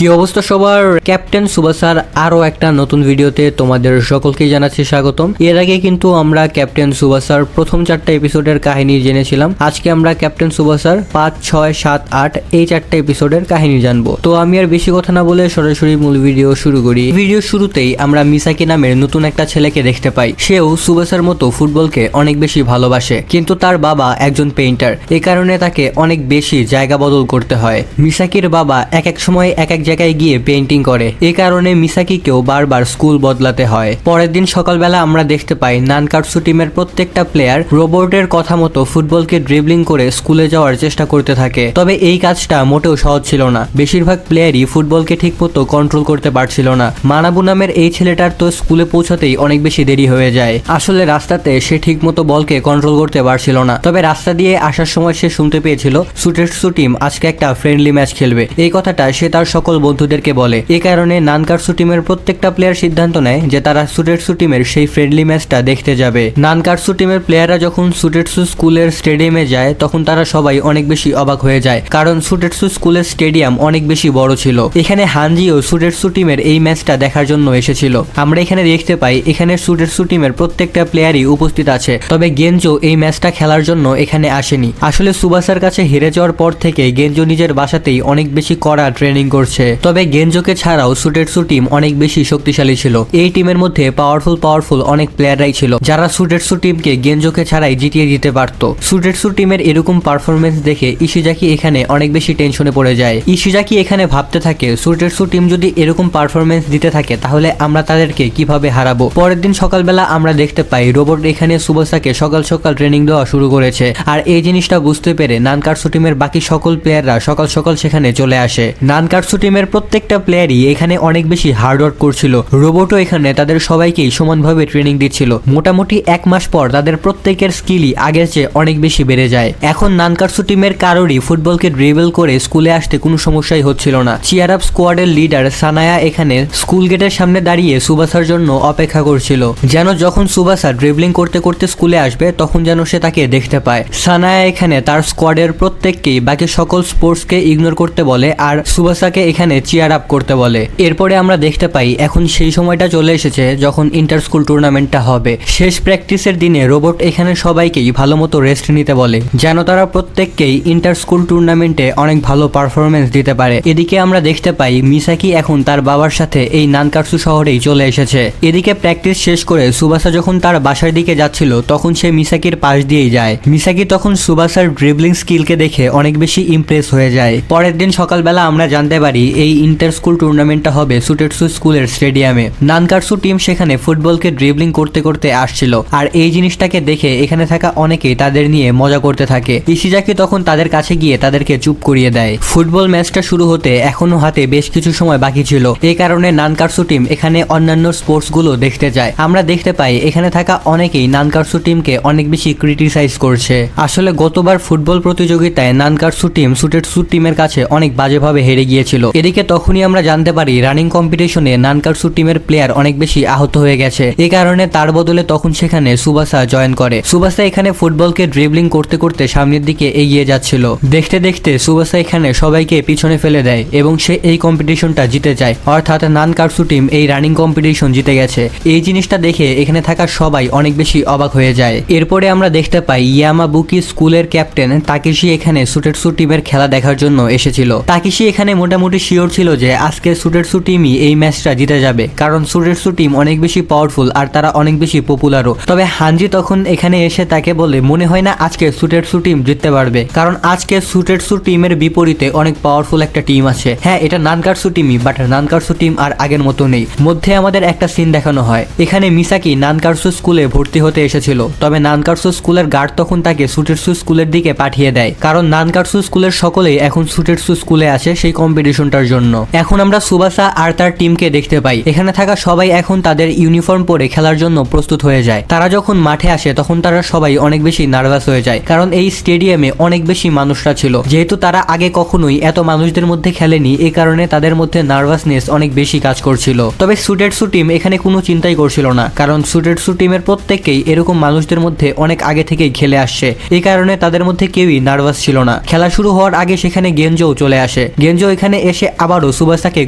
কি অবস্থা সবার, ক্যাপ্টেন সুবাসার আরো একটা নতুন ভিডিওতে তোমাদের সকলকে জানাচ্ছি স্বাগতম। এর আগে কিন্তু আমরা ক্যাপ্টেন সুবাসার প্রথম 4টা এপিসোডের কাহিনী জেনেছিলাম। আজকে আমরা ক্যাপ্টেন সুবাসার 5, 6, 7, 8 এই 4টা এপিসোডের কাহিনী জানবো। তো আমি আর বেশি কথা না বলে সরাসরি মূল ভিডিও শুরু করি। ভিডিও শুরুতেই আমরা মিসাকি নামের নতুন একটা ছেলেকে দেখতে পাই। সেও সুবাসার মতো ফুটবলকে অনেক বেশি ভালোবাসে, কিন্তু তার বাবা একজন পেইন্টার, এ কারণে তাকে অনেক বেশি জায়গা বদল করতে হয়। মিসাকির বাবা এক এক সময় এক এক জায়গায় গিয়ে পেইন্টিং করে, এ কারণে মিসাকিকেও বারবার স্কুল বদলাতে হয়। পরের দিন সকালবেলা আমরা দেখতে পাই নানকাটসু টিমের প্রত্যেকটা প্লেয়ার রোবটের কথা মতো ফুটবলকে ড্রিবলিং করে স্কুলে যাওয়ার চেষ্টা করতে থাকে। তবে এই কাজটা মোটেও সহজ ছিল না। বেশিরভাগ প্লেয়ারই ফুটবলকে ঠিকমতো কন্ট্রোল করতে পারছিল না। মানাবু নামের এই ছেলেটার তো স্কুলে পৌঁছাতেই অনেক বেশি দেরি হয়ে যায়। আসলে রাস্তাতে সে ঠিকমতো বলকে কন্ট্রোল করতে পারছিল না। তবে রাস্তা দিয়ে আসার সময় সে শুনতে পেয়েছিল সুটেটসু টিম আজকে একটা ফ্রেন্ডলি ম্যাচ খেলবে। এই কথাটা সে তার সকল বন্ধুদেরকে বলে। এই কারণে নানকাটসু টিমের প্রত্যেকটা প্লেয়ার সিদ্ধান্ত নেয় যে তারা সুটেটসু টিমের সেই ফ্রেন্ডলি ম্যাচটা দেখতে যাবে। নানকাটসু টিমের প্লেয়াররা যখন সুটেটসু স্কুলের স্টেডিয়ামে যায় তখন তারা সবাই অনেক বেশি অবাক হয়ে যায়, কারণ সুটেটসু স্কুলের স্টেডিয়াম অনেক বেশি বড় ছিল। এখানে হানজিও সুটেটসু টিমের এই ম্যাচটা দেখার জন্য এসেছিল। আমরা এখানে দেখতে পাই এখানে সুটেটসু টিমের প্রত্যেকটা প্লেয়ারই উপস্থিত আছে, তবে গেনজো এই ম্যাচটা খেলার জন্য এখানে আসেনি। আসলে সুবাসার কাছে হেরে যাওয়ার পর থেকে গেনজো নিজের বাসাতেই অনেক বেশি কড়া ট্রেনিং করছে। তবে গেনজোকে ছাড়াও সুটেটসু টিম অনেক বেশি শক্তিশালী ছিল। এই টিমের মধ্যে পাওয়ারফুল অনেক প্লেয়াররাই ছিল যারা সুটেটসু টিমকে গেনজোকে ছাড়াই জিতিয়ে দিতে পারত। সুটেটসু টিমের এরকম পারফরমেন্স দেখে ইশিজাকি এখানে অনেক বেশি টেনশনে পড়ে যায়। ইশিজাকি এখানে ভাবতে থাকে সুটেটসু টিম যদি এরকম পারফরমেন্স দিতে থাকে তাহলে আমরা তাদেরকে কিভাবে হারাবো। পরের দিন সকালবেলা আমরা দেখতে পাই রোবট এখানে সুবাসাকে সকাল সকাল ট্রেনিং দেওয়া শুরু করেছে। আর এই জিনিসটা বুঝতে পেরে নানকাটসু টিমের বাকি সকল প্লেয়াররা সকাল সকাল সেখানে চলে আসে। নানকাটসু টিমের প্রত্যেকটা প্লেয়ারই এখানে অনেক বেশি হার্ডওয়ার্ক করছিল। রোবটও এখানে তাদের সবাইকেই সমানভাবে ট্রেনিং দিচ্ছিল। মোটামুটি 1 মাস পর তাদের প্রত্যেকের স্কিলই আগের চেয়ে অনেক বেশি বেড়ে যায়। এখন নানকাটসু টিমের কারোরই ফুটবলকে ড্রিবল করে স্কুলে আসতে কোনো সমস্যাই হচ্ছিল না। চিয়ার আপ স্কোয়াডের লিডার সানায়া এখানে স্কুল গেটের সামনে দাঁড়িয়ে সুবাসার জন্য অপেক্ষা করছিল, যেন যখন সুবাসা ড্রিবলিং করতে করতে স্কুলে আসবে তখন যেন সে তাকে দেখতে পায়। সানায়া এখানে তার স্কোয়াডের প্রত্যেককেই বাকি সকল স্পোর্টসকে ইগনোর করতে বলে আর সুবাসাকে এখানে চিয়ার আপ করতে বলে। এরপরে আমরা দেখতে পাই এখন সেই সময়টা চলে এসেছে যখন ইন্টার স্কুল টুর্নামেন্টটা হবে। শেষ প্র্যাকটিসের দিনে রোবট এখানে সবাইকেই ভালো মতো রেস্ট নিতে বলে, যেন তারা প্রত্যেককেই ইন্টার স্কুল টুর্নামেন্টে অনেক ভালো পারফরমেন্স দিতে পারে। এদিকে আমরা দেখতে পাই মিসাকি এখন তার বাবার সাথে এই নানকাটসু শহরেই চলে এসেছে। এদিকে প্র্যাকটিস শেষ করে সুবাসা যখন তার বাসার দিকে যাচ্ছিল তখন সে মিসাকির পাশ দিয়েই যায়। মিসাকি তখন সুবাসার ড্রিবলিং স্কিলকে দেখে অনেক বেশি ইমপ্রেস হয়ে যায়। পরের দিন সকালবেলা আমরা জানতে পারি এই ইন্টার স্কুল টুর্নামেন্টটা হবে সুটেটসু স্কুলের স্টেডিয়ামে। নানকাটসু টিম সেখানে ফুটবলকে ড্রিবলিং করতে করতে আসছিল, আর এই জিনিসটাকে দেখে এখানে থাকা অনেকেই তাদের নিয়ে মজা করতে থাকে। ইশিজাকি তখন তাদের কাছে গিয়ে তাদেরকে চুপ করিয়ে দেয়। ফুটবল ম্যাচটা শুরু হতে এখনো হাতে বেশ কিছু সময় বাকি ছিল, এই কারণে নানকাটসু টিম এখানে অন্যান্য স্পোর্টস গুলো দেখতে যায়। আমরা দেখতে পাই এখানে থাকা অনেকেই নানকাটসু টিমকে অনেক বেশি ক্রিটিসাইজ করছে। আসলে গতবার ফুটবল প্রতিযোগিতায় নানকাটসু টিম সুটেটসু টিমের কাছে অনেক বাজেভাবে হেরে গিয়েছিল। এদিকে তখনই আমরা জানতে পারি রানিং কম্পিটিশনে নানকাটসু টিমের প্লেয়ার অনেক বেশি আহত হয়ে গেছে। এই কারণে তার বদলে তখন সেখানে সুবাসা জয়েন করে। সুবাসা এখানে ফুটবলকে ড্রিবলিং করতে করতে সামনের দিকে এগিয়ে যাচ্ছিল। দেখতে দেখতে সুবাসা এখানে সবাইকে পিছনে ফেলে দেয় এবং সে এই কম্পিটিশনটা জিতে যায়, অর্থাৎ নানকাটসু টিম এই রানিং কম্পিটিশন জিতে গেছে। এই জিনিসটা দেখে এখানে থাকা সবাই অনেক বেশি অবাক হয়ে যায়। এরপরে আমরা দেখতে পাই ইয়ামাবুকি স্কুলের ক্যাপ্টেন তাকেশি এখানে সুটেটসু টিমের খেলা দেখার জন্য এসেছিল। তাকেশি এখানে মোটামুটি শিওর ছিল যে আজকে সুটেটসু টিমই এই ম্যাচটা জিতে যাবে, কারণ সুটেটসু টিম অনেক বেশি পাওয়ারফুল আর তারা অনেক বেশি পপুলারও। তবে হানজি তখন এখানে এসে তাকে বলে মনে হয় না আজকে সুটেটসু টিম জিততে পারবে, কারণ আজকে সুটেটসু টিমের বিপরীতে অনেক পাওয়ারফুল একটা টিম আছে। হ্যাঁ, এটা নানকাটসু টিমই, বাট নানকাটসু টিম আর আগের মতো নেই। মধ্যে আমাদের একটা সিন দেখানো হয়, এখানে মিসাকি নানকাটসু স্কুলে ভর্তি হতে এসেছিল, তবে নানকাটসু স্কুলের গার্ড তখন তাকে সুটেটসু স্কুলের দিকে পাঠিয়ে দেয়, কারণ নানকাটসু স্কুলের সকলেই এখন সুটেটসু স্কুলে আসে সেই কম্পিটিশনটার জন্য। এখন আমরা সুবাসা আর তার টিমকে দেখতে পাই। এখানে থাকা সবাই এখন তাদের ইউনিফর্ম পরে খেলার জন্য প্রস্তুত হয়ে যায়। তারা যখন মাঠে আসে তখন তারা সবাই অনেক বেশি নার্ভাস হয়ে যায়, কারণ এই স্টেডিয়ামে অনেক বেশি মানুষরা ছিল। যেহেতু তারা আগে কখনোই এত মানুষদের মধ্যে খেলেনি, এই কারণে তাদের মধ্যে নার্ভাসনেস অনেক বেশি কাজ করছিল। তবে সুটেটসু টিম এখানে কোনো চিন্তাই করছিল না, কারণ সুটেটসু টিমের প্রত্যেককেই এরকম মানুষদের মধ্যে অনেক আগে থেকেই খেলে আসছে। এই কারণে তাদের মধ্যে কেউই নার্ভাস ছিল না। খেলা শুরু হওয়ার আগে সেখানে গেনজো চলে আসে। গেনজো এখানে এসে আবারও সুবাসাকে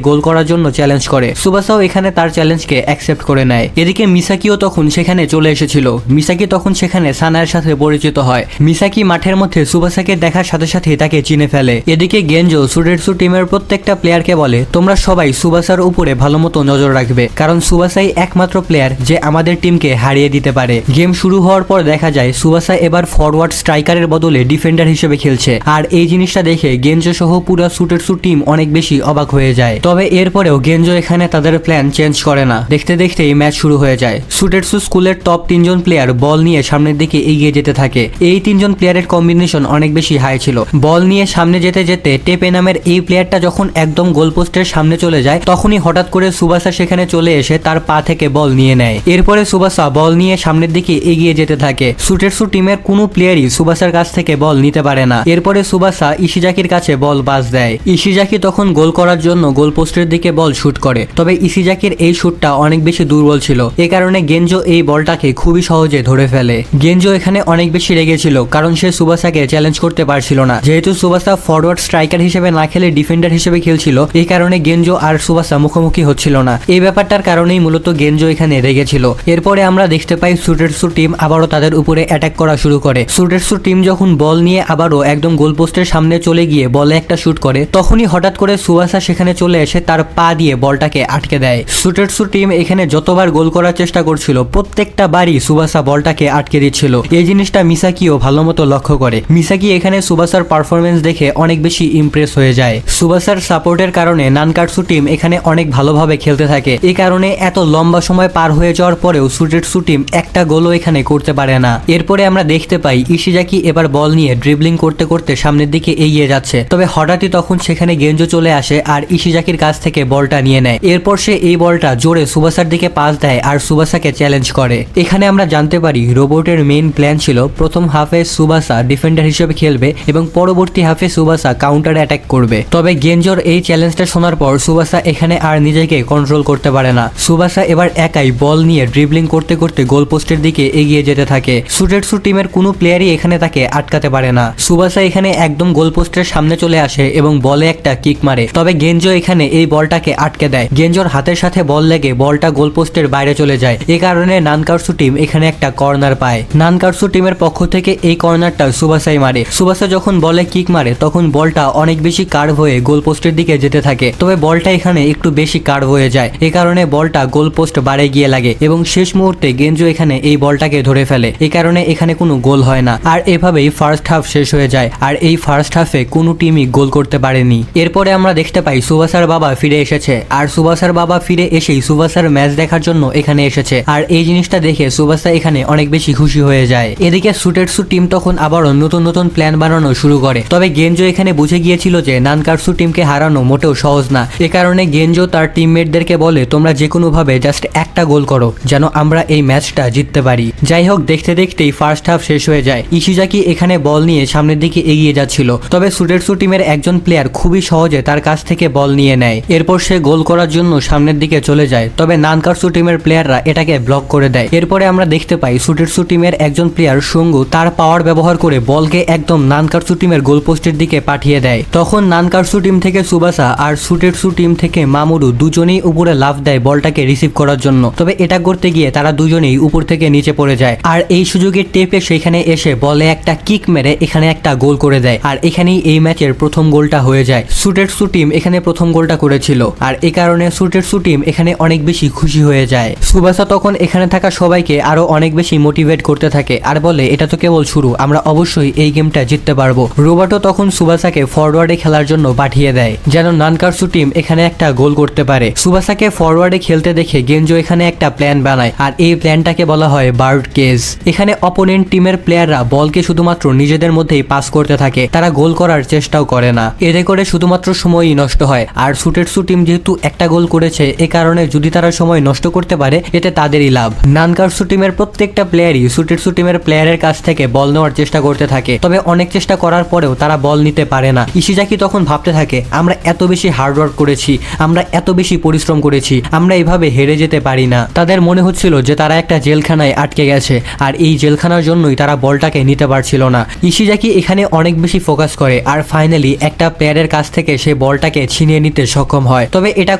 গোল করার জন্য চ্যালেঞ্জ করে। সুবাসাও এখানে তার চ্যালেঞ্জকে অ্যাকসেপ্ট করে নেয়। এদিকে মিসাকিও তখন সেখানে চলে এসেছিল। মিসাকি তখন সেখানে সানায়ের সাথে পরিচিত হয়। মিসাকি মাঠের মধ্যে সুবাসাকে দেখার সাথে সাথে তাকে চিনে ফেলে। এদিকে গেনজো সুডেটসু টিমের প্রত্যেকটা প্লেয়ারকে বলে, তোমরা সবাই সুবাসার উপরে ভালো মতো নজর রাখবে, কারণ সুবাসাই একমাত্র প্লেয়ার যে আমাদের টিমকে হারিয়ে দিতে পারে। গেম শুরু হওয়ার পর দেখা যায় সুবাসা এবার ফরওয়ার্ড স্ট্রাইকারের বদলে ডিফেন্ডার হিসেবে খেলছে। আর এই জিনিসটা দেখে গেনজো সহ পুরো সুডেটসু টিম অনেক বেশি অবাক হয়ে যায়। তবে এরপরেও গেনজো এখানে তাদের প্ল্যান চেঞ্জ করে না। দেখতে দেখতেই ম্যাচ শুরু হয়ে যায়। সুডেটসু স্কুলের টপ 3 জন প্লেয়ার বল নিয়ে সামনের দিকে এগিয়ে যেতে থাকে। এই 3 জন প্লেয়ারের কম্বিনেশন অনেক বেশি হাই ছিল। বল নিয়ে সামনে যেতে যেতে টেপে নামের এই প্লেয়ারটা যখন একদম গোলপোস্টের সামনে চলে যায়, তখনই হঠাৎ করে সুবাসা সেখানে চলে এসে তার পা থেকে বল নিয়ে নেয়। এরপরে সুবাসা বল নিয়ে সামনের দিকে এগিয়ে যেতে থাকে। সুডেটসু টিমের কোনো প্লেয়ারই সুবাসার কাছ থেকে বল নিতে পারে না। এরপরে সুবাসা ইশিজাকির কাছে বল পাস দেয়। ইশিজাকি তখন গোল করার জন্য গোলপোস্টের দিকে বল শুট করে। তবে ইশিজাকির এই শুটটা অনেক বেশি দুর্বল ছিল। এ কারণে গেনজো এই বলটাকে খুবই সহজে ধরে ফেলে। গেনজো এখানে অনেক বেশি রেগেছিল, কারণ সে সুবাসাকে চ্যালেঞ্জ করতে পারছিল না। যেহেতু সুবাসা ফরওয়ার্ড স্ট্রাইকার হিসেবে না খেলে ডিফেন্ডার হিসেবে খেলছিল, এই কারণে গেনজো আর সুবাসা মুখোমুখি হচ্ছিল না। এই ব্যাপারটার কারণেই মূলত গেনজো এখানে রেগেছিল। এরপরে আমরা দেখতে পাই সুডেটসু টিম আবারও তাদের উপরে অ্যাটাক করা শুরু করে। সুডেটসু টিম যখন বল নিয়ে আবারও একদম গোলপোস্টের সামনে চলে গিয়ে বলে একটা শুট করে, তখনই হঠাৎ করে সুবাসা সেখানে চলে এসে তার পা দিয়ে বলটাকে আটকে দেয়। সুডেটসু টিম এখানে যতবার গোল করার চেষ্টা করছিল, প্রত্যেকটা বারই সুবাসা বলটাকে আটকে দিচ্ছিল। এই জিনিসটা মিসাকিও ভালো মতো লক্ষ্য করে। মিসাকি এখানে সুবাসার পারফরমেন্স দেখে অনেক বেশি ইমপ্রেস হয়ে যায়। সুবাসার সাপোর্টের কারণে নানকাটসু টিম এখানে অনেক ভালোভাবে খেলতে থাকে। এই কারণে এত লম্বা সময় পার হয়ে যাওয়ার পরেও সুডেটসু টিম একটা গোলও এখানে করতে পারে না। এরপরে আমরা দেখতে পাই ইশিজাকি এবার বল নিয়ে ড্রিবলিং করতে করতে সামনের দিকে এগিয়ে যাচ্ছে। তবে হঠাৎই তখন সেখানে গেনজো চলে আসে আর ইশিজাকির কাছ থেকে বলটা নিয়ে নেয়। এরপর সে এই বলটা জোরে সুবাসার দিকে পাস দেয় আর সুবাসাকে চ্যালেঞ্জ করে। এখানে আমরা জানতে পারি রোবটের মেইন প্ল্যান ছিল প্রথম হাফে সুবাসা ডিফেন্ডার হিসেবে খেলবে এবং পরবর্তী হাফে সুবাসা কাউন্টার অ্যাটাক করবে। তবে গেনজোর এই চ্যালেঞ্জটা শোনার পর সুবাসা এখানে আর নিজেকে কন্ট্রোল করতে পারে না। সুবাসা এবার একাই বল নিয়ে ড্রিবলিং করতে করতে গোলপোস্টের দিকে এগিয়ে যেতে থাকে। সুডেটসু টিমের কোনো প্লেয়ারই এখানে তাকে আটকাতে পারে না। সুবাসা এখানে একদম গোলপোস্টের সামনে চলে আসে এবং বলে একটা কিক মারে। তবে গেনজো এখানে এই বলটাকে আটকে দেয়। গেনজোর হাতের সাথে বল লেগে বলটা গোলপোস্টের বাইরে চলে যায়। এই কারণে নানকাটসু টিম এখানে একটা কর্নার পায়। নানকাটসু টিমের পক্ষ থেকে এই কর্নারটা সুবাসাই মারে। সুবাসা যখন বলে কিক মারে, তখন বলটা অনেক বেশি কার্ভ হয়ে গোলপোস্টের দিকে যেতে থাকে। তবে বলটা এখানে একটু বেশি কার্ভ হয়ে যায়। এই কারণে বলটা গোলপোস্ট বারে গিয়ে লাগে এবং শেষ মুহূর্তে গেনজো এখানে এই বলটাকে ধরে ফেলে। এই কারণে এখানে কোনো গোল হয় না। আর এভাবেই ফার্স্ট হাফ শেষ হয়ে যায়। আর এই ফার্স্ট হাফে কোনো টিমই গোল করতে পারেনি। এরপরে আমরা দেখতে পাই সুবাসার বাবা ফিরে এসেছে। আর সুবাসার বাবা ফিরে এসেই সুবাসার ম্যাচ দেখার জন্য এখানে এসেছে। আর এই জিনিসটা দেখে সুবাসা এখানে অনেক বেশি খুশি হয়ে যায়। এদিকে সুডেটসু টিম তখন আবারও নতুন নতুন প্ল্যান বানানো শুরু করে। তবে গেনজো এখানে বুঝে গিয়েছিল যে নানকাটসু টিমকে হারানো মোটেও সহজ না। এ কারণে গেনজো তার টিমমেটদেরকে বলে, তোমরা যে কোনো ভাবে জাস্ট একটা গোল করো যেন আমরা এই ম্যাচটা জিততে পারি। যাই হোক, দেখতে দেখতেই ফার্স্ট হাফ শেষ হয়ে যায়। ইশিজাকি এখানে বল নিয়ে সামনের দিকে এগিয়ে যাচ্ছিল। তবে সুডেটসু টিমের একজন প্লেয়ার খুবই সহজে তার কাছ থেকে বল নিয়ে নেয়। এরপর সে গোল করার জন্য সামনের দিকে চলে যায়। তবে নানকাটসু টিমের প্লেয়াররা এটাকে ব্লক করে দেয়। এরপরে আমরা দেখতে পাই সুডেটসু টিমের একজন প্লেয়ার সঙ্গু তার পাওয়ার ব্যবহার করে বলকে একদম নানকাটসু টিমের গোলপোস্টের দিকে পাঠিয়ে দেয়। তখন নানকাটসু টিম থেকে সুবাসা আর সুডেটসু টিম থেকে মামুরু দুজনেই উপরে লাফ দেয় বলটাকে রিসিভ করার জন্য। তবে এটা করতে গিয়ে তারা দুজনেই উপর থেকে নিচে পড়ে যায়। আর এই সুযোগে টেপে সেখানে এসে বলে একটা কিক মেরে এখানে একটা গোল করে দেয়। আর এখানেই এই ম্যাচের প্রথম গোলটা হয়ে যায়। সুডেটসু টিম এখানে প্রথম গোলটা করেছিল। আর এই কারণে সুডেটসু টিম এখানে অনেক বেশি খুশি হয়ে যায়। সুবাসা তখন এখানে থাকা সবাইকে আরো অনেক বেশি মোটিভেট করতে থাকে আর বলে, এটা তো কেবল শুরু, আমরা অবশ্যই এই গেমটা জিততে পারবো। রোবাটো তখন সুবাসাকে ফরওয়ার্ডে খেলার জন্য পাঠিয়ে দেয় যেন নানকাটসু টিম এখানে একটা গোল করতে পারে। সুবাসাকে ফরওয়ার্ডে খেলতে দেখে গেনজো এখানে একটা প্ল্যান বানায় আর এই প্ল্যানটাকে বলা হয় বার্ড কেজ। এখানে অপোনেন্ট টিমের প্লেয়াররা বলকে শুধুমাত্র নিজেদের মধ্যেই পাস করতে থাকে, তারা গোল করার চেষ্টাও করে না। এতে করে শুধুমাত্র সময়ই নষ্ট হয়। আর সুডেটসু টিম যেহেতু একটা গোল করেছে, এ কারণে যদি তারা সময় নষ্ট করতে পারে এতে তাদেরই লাভ। নানকাটসু টিমের প্রত্যেকটা প্লেয়ারই সুডেটসু টিমের প্লেয়ারের কাছ থেকে বল নেওয়ার চেষ্টা করতে থাকে। তবে অনেক চেষ্টা করার পরেও তারা বল নিতে পারে না। ইশিজাকি তখন ভাবতে থাকে, আমরা এত বেশি হার্ডওয়ার্ক করেছি, আমরা এত বেশি পরিশ্রম করেছি, আমরা এভাবে হেরে যেতে পারি না। তাদের মনে হচ্ছিল যে তারা একটা জেলখানায় আটকে গেছে আর এই জেলখানার জন্যই তারা বলটাকে নিতে পারছিল না। ইশিজাকি এখানে অনেক বেশি ফোকাস করে আর ফাইনালি একটা প্লেয়ারের কাছ থেকে সে বলটাকে ছিনিয়ে নিতে সক্ষম হয়। তবে এটা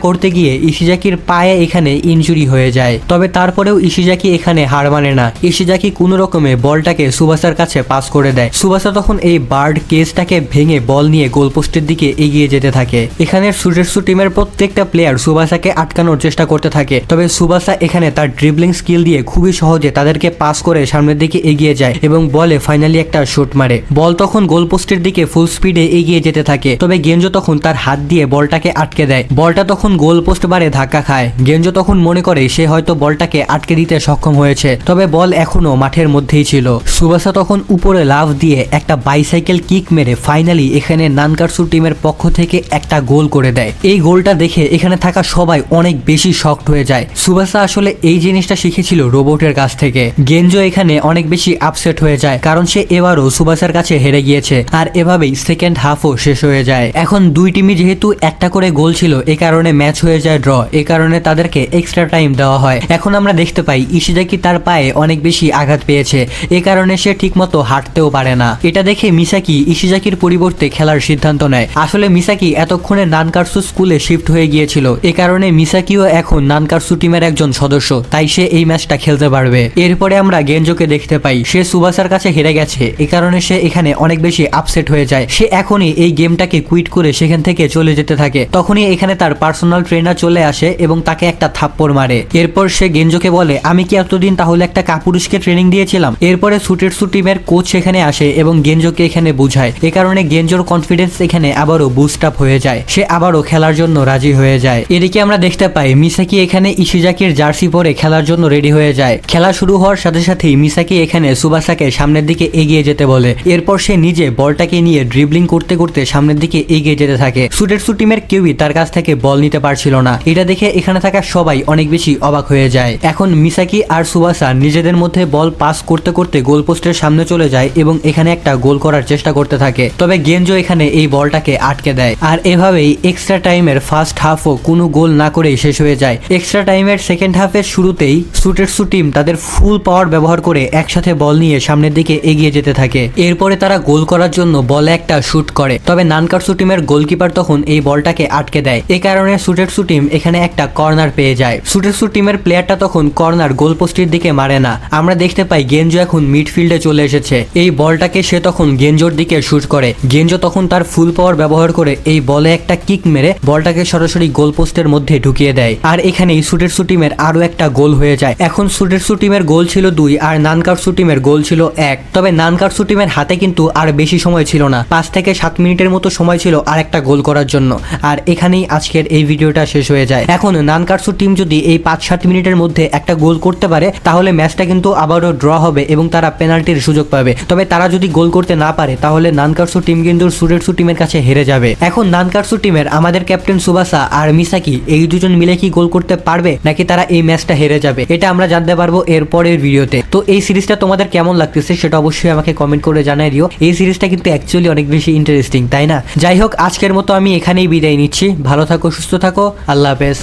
করতে গিয়ে ইশিজাকির পায়ে এখানে ইনজুরি হয়ে যায়। তবে তারপরেও ইশিজাকি এখানে হার মানে না। ইশিজাকি কোনো রকমে বলটাকে সুবাসার কাছে পাস করে দেয়। সুবাসা তখন এই বার্ড কেজটাকে ভেঙে বল নিয়ে গোলপোস্টের দিকে এগিয়ে যেতে থাকে। এখানে সুজেটসু টিমের প্রত্যেকটা প্লেয়ার সুবাসাকে আটকানোর চেষ্টা করতে থাকে। তবে সুবাসা এখানে তার ড্রিবলিং স্কিল দিয়ে খুবই সহজে তাদেরকে পাস করে সামনের দিকে এগিয়ে যায় এবং বলে ফাইনালি একটা শট মারে। বল তখন গোলপোস্টের দিকে ফুল স্পিডে এগিয়ে যেতে থাকে। তবে গেঞ্জো তখন তার হাত দিয়ে বলটাকে আটকে দেয়। বলটা তখন গোলপোস্ট বারে ধাক্কা খায়। গেঞ্জো তখন মনে করে সে হয়তো বলটাকে আটকে দিতে সক্ষম হয়েছে, তবে বল এখনো মাঠের মধ্যেই ছিল। সুবাসা তখন উপরে লাফ দিয়ে একটা বাইসাইকেল কিক মেরে ফাইনালি এখানে নানকাটসু টিমের পক্ষ থেকে একটা গোল করে দেয়। এই গোলটা দেখে এখানে থাকা সবাই অনেক বেশি শকড হয়ে যায়। সুবাসা আসলে এই জিনিসটা শিখেছিল রোবটের কাছ থেকে। গেঞ্জো এখানে অনেক বেশি আপসেট হয়ে যায়, কারণ সে এবারও সুবাসার কাছে হেরে গিয়েছে। আর এভাবেই সেকেন্ড হাফও শেষ হয়ে যায়। এখন দুই টিমই যেহেতু একটা করে গোল ছিল, এ কারণে ম্যাচ হয়ে যায় ড্র। এ কারণে তাদেরকে এক্সট্রা টাইম দেওয়া হয়। এখন আমরা দেখতে পাই ইশিজাকি তার পায়ে অনেক বেশি আঘাত পেয়েছে, এ কারণে সে ঠিকমতো হাঁটতেও পারে না। এটা দেখে মিসাকি ইশিজাকির পরিবর্তে খেলার সিদ্ধান্ত নেয়। আসলে মিসাকি এতক্ষণে নানকাটসু স্কুলে শিফট হয়ে গিয়েছিল, এ কারণে মিসাকিও এখন নানকাটসু টিমের একজন সদস্য, তাই সে এই ম্যাচটা খেলতে পারবে। এরপরে আমরা গেঞ্জোকে দেখতে পাই সে সুবাসার কাছে হেরে গেছে, এ কারণে সে এখানে অনেক বেশি আপসেট হয়ে যায়। সে এখনই এই গেমটাকে কুইট করে সেখান থেকে চলে যেতে থাকে। তখনই এখানে তার পার্সোনাল ট্রেনার চলে আসে এবং তাকে একটা থাপ্পড় মারে। এরপর সে গেঞ্জোকে বলে, আমি কি এতদিন তাহলে একটা কাপুরুষকে ট্রেনিং দিয়েছিলাম? এরপরে সুটেটসু টিমের কোচ সেখানে আসে এবং গেঞ্জোকে এখানে বুঝায়। এ কারণে গেঞ্জোর কনফিডেন্স এখানে আবারও বুস্ট আপ হয়ে যায়। সে আবারও খেলার জন্য রাজি হয়ে যায়। এদিকে আমরা দেখতে পাই মিসাকি এখানে ইশিজাকির জার্সি পরে খেলার জন্য রেডি হয়ে যায়। খেলা শুরু হওয়ার সাথে সাথেই মিসাকি এখানে সুবাসাকে সামনের দিকে এগিয়ে যেতে বলে। এরপর সে নিজে বলটাকে নিয়ে ড্রিবলিং করতে করতে সামনের দিকে এগিয়ে যেতে থাকে। সুটেটসু টিমের কেউই তার কাছ থেকে বল নিতে পারছিল না। এটা দেখে এখানে থাকা সবাই অনেক বেশি অবাক হয়ে যায়। এখন মিসাকি আর সুবাসা নিজেদের মধ্যে বল পাস করতে করতে গোলপোস্টের সামনে চলে যায় এবং এখানে একটা গোল করার চেষ্টা করতে থাকে। তবে গেঞ্জো এখানে এই বলটাকে আটকে দেয়। আর এভাবেই এক্সট্রা টাইমের ফার্স্ট হাফও কোনো গোল না করেই শেষ হয়ে যায়। এক্সট্রা টাইমের সেকেন্ড হাফের শুরুতেই সুটেটসু টিম তাদের ফুল পাওয়ার ব্যবহার করে একসাথে বল নিয়ে সামনের দিকে এগিয়ে যেতে থাকে। এরপরে তারা গোল করার জন্য বলে একটা শুট করে। তবে নানকাটসু টিমের গোলকিপার তখন এই বলটাকে আটকে দেয়। এই কারণে সুটেটসু টিম এখানে একটা কর্নার পেয়ে যায়। সুটেটসু টিমের প্লেয়ারটা তখন কর্নার গোলপোস্টের দিকে মারে না। আমরা দেখতে পাই গেঞ্জো এখন মিডফিল্ডে চলে এসেছে। এই বলটাকে সে তখন গেঞ্জোর দিকে শুট করে। গেঞ্জো তখন তার ফুল পাওয়ার ব্যবহার করে এই বলে একটা কিক মেরে বলটাকে সরাসরি গোলপোস্টের মধ্যে ঢুকিয়ে দেয়। আর এখানেই সুটেটসু টিমের আরো একটা গোল হয়ে যায়। এখন সুটেটসু টিমের গোল ছিল 2 আর নানকাটসু টিমের গোল ছিল 1। তবে নানকাটসু টিমের হাতে কিন্তু আর বেশি সময় ছিল না, 5 থেকে 7 মিনিটের মতো সময় ছিল আর একটা গোল করার জন্য। আর এখানেই আজকের এই ভিডিওটা শেষ হয়ে যায়। এখন নানকাটসু টিম যদি এই 5-7 মিনিটের মধ্যে একটা গোল করতে পারে তাহলে ম্যাচটা কিন্তু আবারও ড্র হবে এবং তারা পেনাল্টির সুযোগ পাবে। তবে তারা যদি গোল করতে না পারে তাহলে নানকাটসু টিম কিন্তু সুটেটসু টিমের কাছে হেরে যাবে। এখন নানকাটসু টিমের আমাদের ক্যাপ্টেন সুবাসা আর মিসাকি এই দুজন মিলে কি গোল করতে পারবে নাকি তারা এই ম্যাচটা হেরে যাবে, এটা আমরা জানতে পারবো এর পরের ভিডিওতে। তো এই সিরিজটা তোমাদের কেমন লাগতেছে সেটা অবশ্যই আমাকে কমেন্ট করে জানাই দিও। এই সিরিজটা কিন্তু অ্যাকচুয়ালি অনেক বেশি ইন্টারেস্টিং, তাই না? যাই হোক, আজকের মতো আমি এখানেই বিদায় নিচ্ছি। ভালো থাকো, সুস্থ থাকো, আল্লাহ হাফেজ।